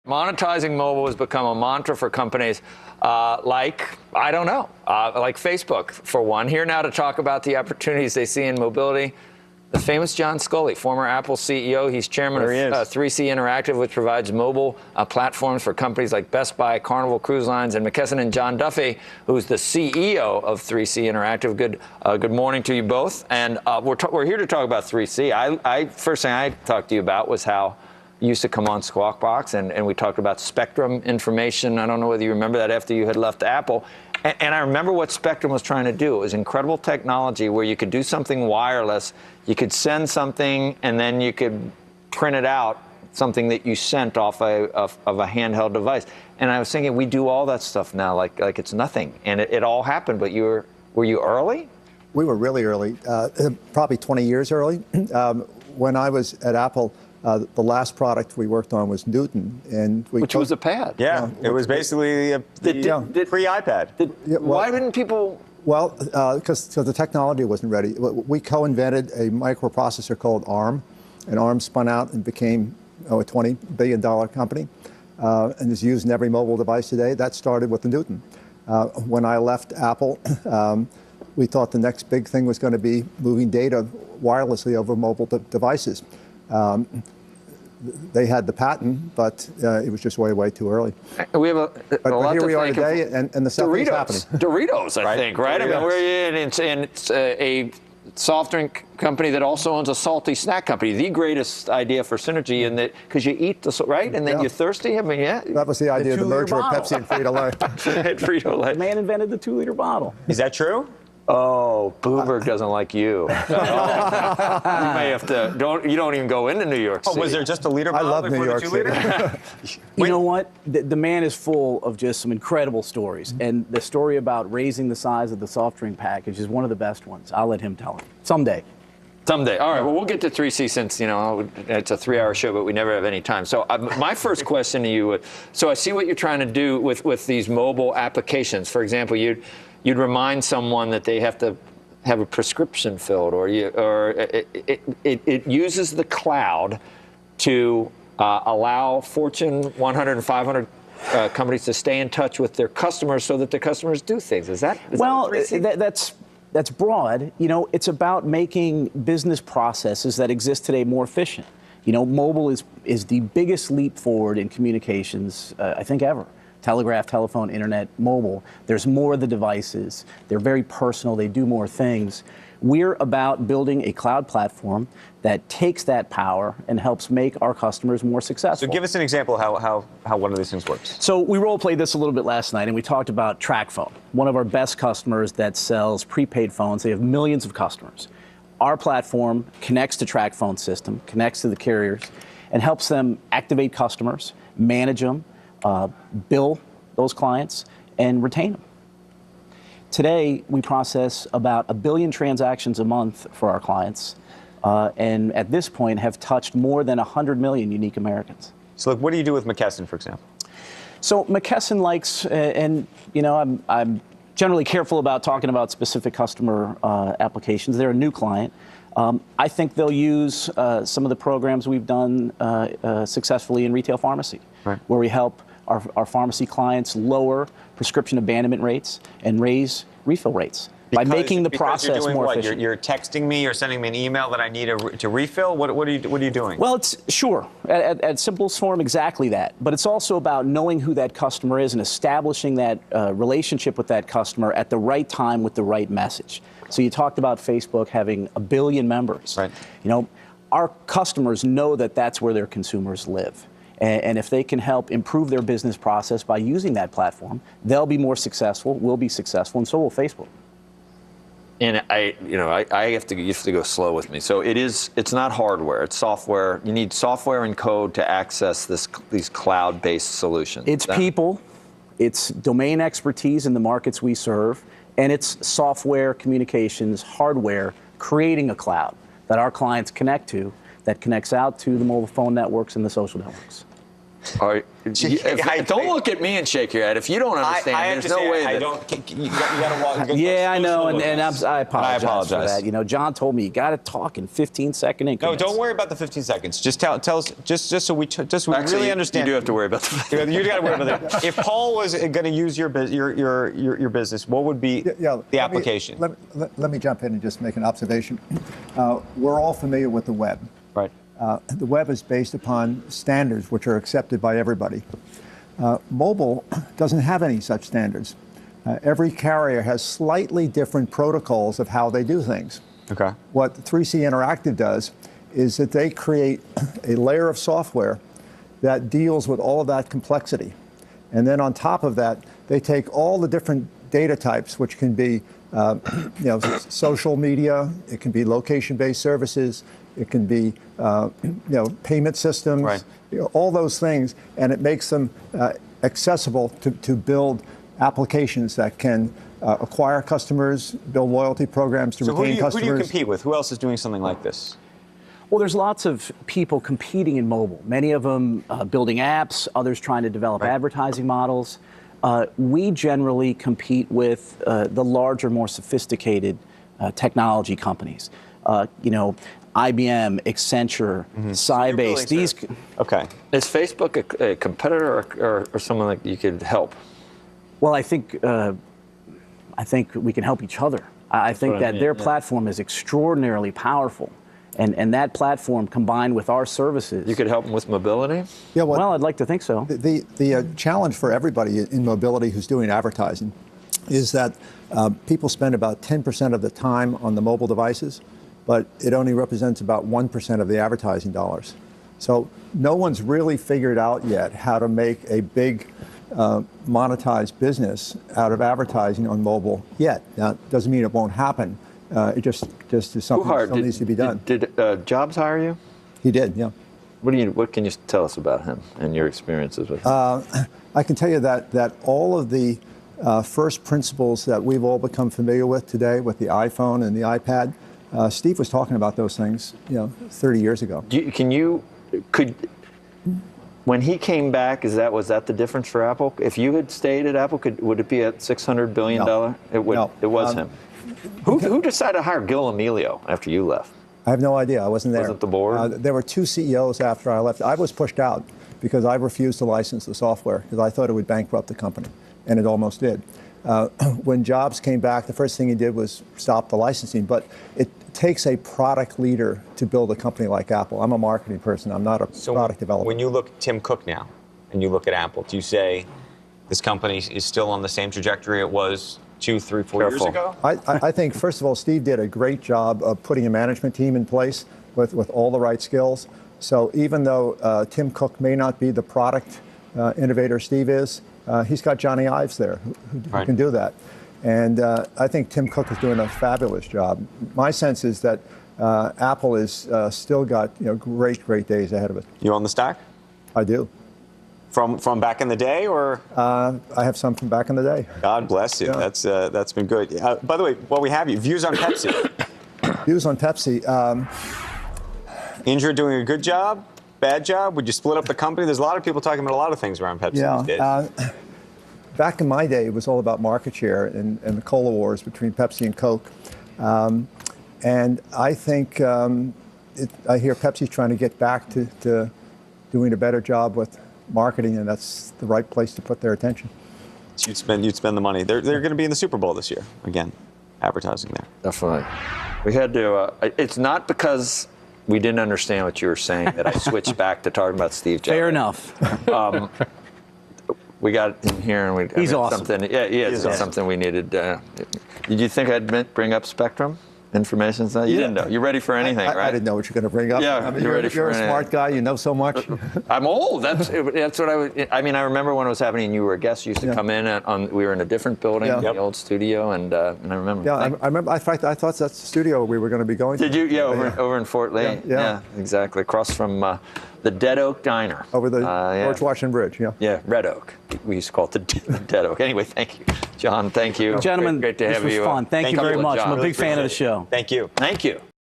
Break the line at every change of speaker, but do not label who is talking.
Monetizing mobile has become a mantra for companies like Facebook, for one. Here now to talk about the opportunities they see in mobility, the famous John Sculley, former Apple CEO. He's chairman of 3Cinteractive, which provides mobile platforms for companies like Best Buy, Carnival Cruise Lines, and McKesson, and John Duffy, who's the CEO of 3Cinteractive. Good morning to you both. And we're here to talk about 3C. First thing I talked to you about was how used to come on Squawk Box, and we talked about Spectrum information. I don't know whether you remember that after you had left Apple. And I remember what Spectrum was trying to do. It was incredible technology where you could do something wireless. You could send something, and then you could print it out, something that you sent off of a handheld device. And I was thinking, we do all that stuff now like it's nothing. And it all happened, but were you early?
We were really early, probably 20 years early. When I was at Apple, the last product we worked on was Newton,
which was a pad.
Yeah, it was basically a pre-iPad.
Why didn't people?
Well, because the technology wasn't ready. We co-invented a microprocessor called ARM, and ARM spun out and became a $20 billion company, and is used in every mobile device today. That started with the Newton. When I left Apple, we thought the next big thing was going to be moving data wirelessly over mobile devices. They had the patent, but it was just way too early.
We have
but here we are today, and the stuff is happening.
Doritos, I think, right?
Doritos.
I mean, we're in, it's a soft drink company that also owns a salty snack company. The greatest idea for synergy, in that because you eat right, and then you're thirsty. I mean, yeah.
That was the idea of the merger of Pepsi and Frito-Lay.
Frito-Lay.
The man invented the 2-liter bottle.
Is that true?
Oh, Bloomberg doesn't like you. You may have to. You don't even go into New York City.
Oh, was there just a liter bottle?
I love New York
City.
You know what? The man is full of just some incredible stories, and the story about raising the size of the soft drink package is one of the best ones. I'll let him tell it someday.
Someday. All right. Well, we'll get to 3C since it's a 3-hour show, but we never have any time. So my first question to you. So I see what you're trying to do with these mobile applications. For example, you'd remind someone that they have to have a prescription filled, or it uses the cloud to allow Fortune 100 and 500 companies to stay in touch with their customers so that their customers do things. Is that
that's broad. It's about making business processes that exist today more efficient. Mobile is the biggest leap forward in communications, I think, ever. Telegraph, telephone, internet, mobile. There's more of the devices. They're very personal. They do more things. We're about building a cloud platform that takes that power and helps make our customers more successful.
So give us an example of how one of these things works.
So we role-played this a little bit last night, and we talked about TracFone, one of our best customers that sells prepaid phones. They have millions of customers. Our platform connects to TracFone system, connects to the carriers, and helps them activate customers, manage them, bill those clients, and retain them. Today, we process about 1 billion transactions a month for our clients, and at this point have touched more than 100 million unique Americans.
So look, what do you do with McKesson, for example?
So McKesson likes, I'm generally careful about talking about specific customer applications. They're a new client. I think they'll use some of the programs we've done successfully in retail pharmacy, where we help our pharmacy clients lower prescription abandonment rates and raise refill rates by making the process more efficient.
You're texting me, you're sending me an email that I need to refill? What are you doing?
Well, it's at simplest form, exactly that. But it's also about knowing who that customer is and establishing that relationship with that customer at the right time with the right message. So you talked about Facebook having 1 billion members.
Right.
Our customers know that that's where their consumers live. And if they can help improve their business process by using that platform, they'll be more successful, we'll be successful, and so will Facebook.
And you have to go slow with me. So it's not hardware, it's software. You need software and code to access these cloud-based solutions.
It's people, it's domain expertise in the markets we serve, and it's software, communications, hardware, creating a cloud that our clients connect to, that connects out to the mobile phone networks and the social networks.
Don't look at me and shake your head. If you don't understand, there's no way that...
You got to walk.
Yeah, I know, and I apologize for that.
You
know, John told me you got to talk in 15-second increments.
No, don't worry about the 15 seconds. Just tell us, just so we really understand.
You do have to worry about the...
You got to worry about that. If Paul was going to use your business, what would be the application?
Let me jump in and just make an observation. We're all familiar with the web.
Right.
The web is based upon standards which are accepted by everybody. Mobile doesn't have any such standards. Every carrier has slightly different protocols of how they do things.
Okay.
What 3Cinteractive does is that they create a layer of software that deals with all of that complexity. And then on top of that, they take all the different data types, which can be social media, it can be location-based services, it can be payment systems,
right.
All those things, and it makes them accessible to build applications that can acquire customers, build loyalty programs to retain customers.
Who do you compete with? Who else is doing something like this?
Well, there's lots of people competing in mobile, many of them building apps, others trying to develop advertising models. We generally compete with the larger, more sophisticated technology companies. IBM, Accenture, Sybase. These.
Okay.
Is Facebook a competitor or someone that you could help?
Well, I think we can help each other. I think that their platform is extraordinarily powerful. And that platform combined with our services.
You could help them with mobility?
Yeah,
well, I'd like to think so.
The challenge for everybody in mobility who's doing advertising is that people spend about 10% of the time on the mobile devices, but it only represents about 1% of the advertising dollars. So no one's really figured out yet how to make a big monetized business out of advertising on mobile yet. Now, it doesn't mean it won't happen. It just is something that still needs to be done.
Did Jobs hire you?
He did, yeah.
What can you tell us about him and your experiences with him?
I can tell you that all of the first principles that we've all become familiar with today, with the iPhone and the iPad, Steve was talking about those things, 30 years ago.
When he came back, was that the difference for Apple? If you had stayed at Apple, would it be at $600 billion?
No.
It was him. Who decided to hire Gil Amelio after you left?
I have no idea. I wasn't there.
Was it the board?
There were two CEOs after I left. I was pushed out because I refused to license the software because I thought it would bankrupt the company, and it almost did. When Jobs came back, the first thing he did was stop the licensing. But it takes a product leader to build a company like Apple. I'm a marketing person. I'm not a product developer.
When you look at Tim Cook now, and you look at Apple, do you say this company is still on the same trajectory it was 2, 3, 4 years ago?
I think, first of all, Steve did a great job of putting a management team in place with all the right skills. So even though Tim Cook may not be the product innovator Steve is, he's got Johnny Ives there who can do that. And I think Tim Cook is doing a fabulous job. My sense is that Apple is still got great days ahead of it.
You own the stock?
I do.
From back in the day, or?
I have some from back in the day.
God bless you. Yeah. That's been good. By the way, while we have you, views on Pepsi.
Views on Pepsi.
Indra doing a good job? Bad job? Would you split up the company? There's a lot of people talking about a lot of things around Pepsi these days.
Back in my day, it was all about market share and the cola wars between Pepsi and Coke. And I think I hear Pepsi's trying to get back to doing a better job with marketing, and that's the right place to put their attention.
So you'd spend the money. They're going to be in the Super Bowl this year again, advertising there.
Definitely. We had to. It's not because we didn't understand what you were saying that I switched back to talking about Steve Jobs.
Fair enough.
We got in here and
he's awesome.
Something. Yeah, he is something we needed. Did you think I'd bring up Spectrum? Information? You didn't know. You're ready for anything, right?
I didn't know what you're going to bring up.
Yeah,
you're ready for anything. You're a smart guy. You know so much.
I'm old. That's what I would. I mean, I remember when it was happening. You were a guest. You used to come in we were in a different building, the old studio, and I remember.
Yeah, I remember. In fact, I thought that's the studio we were going to be going to.
Did you? Yeah, over in Fort Lee. Yeah, exactly, across from the Dead Oak Diner.
Over the George Washington Bridge. Yeah.
Yeah, Red Oak. We used to call it the Dead Oak. Anyway, thank you, John. Thank you,
gentlemen.
Great to have you.
This was fun. Thank you very much. I'm a big fan of the show.
Thank you.
Thank you.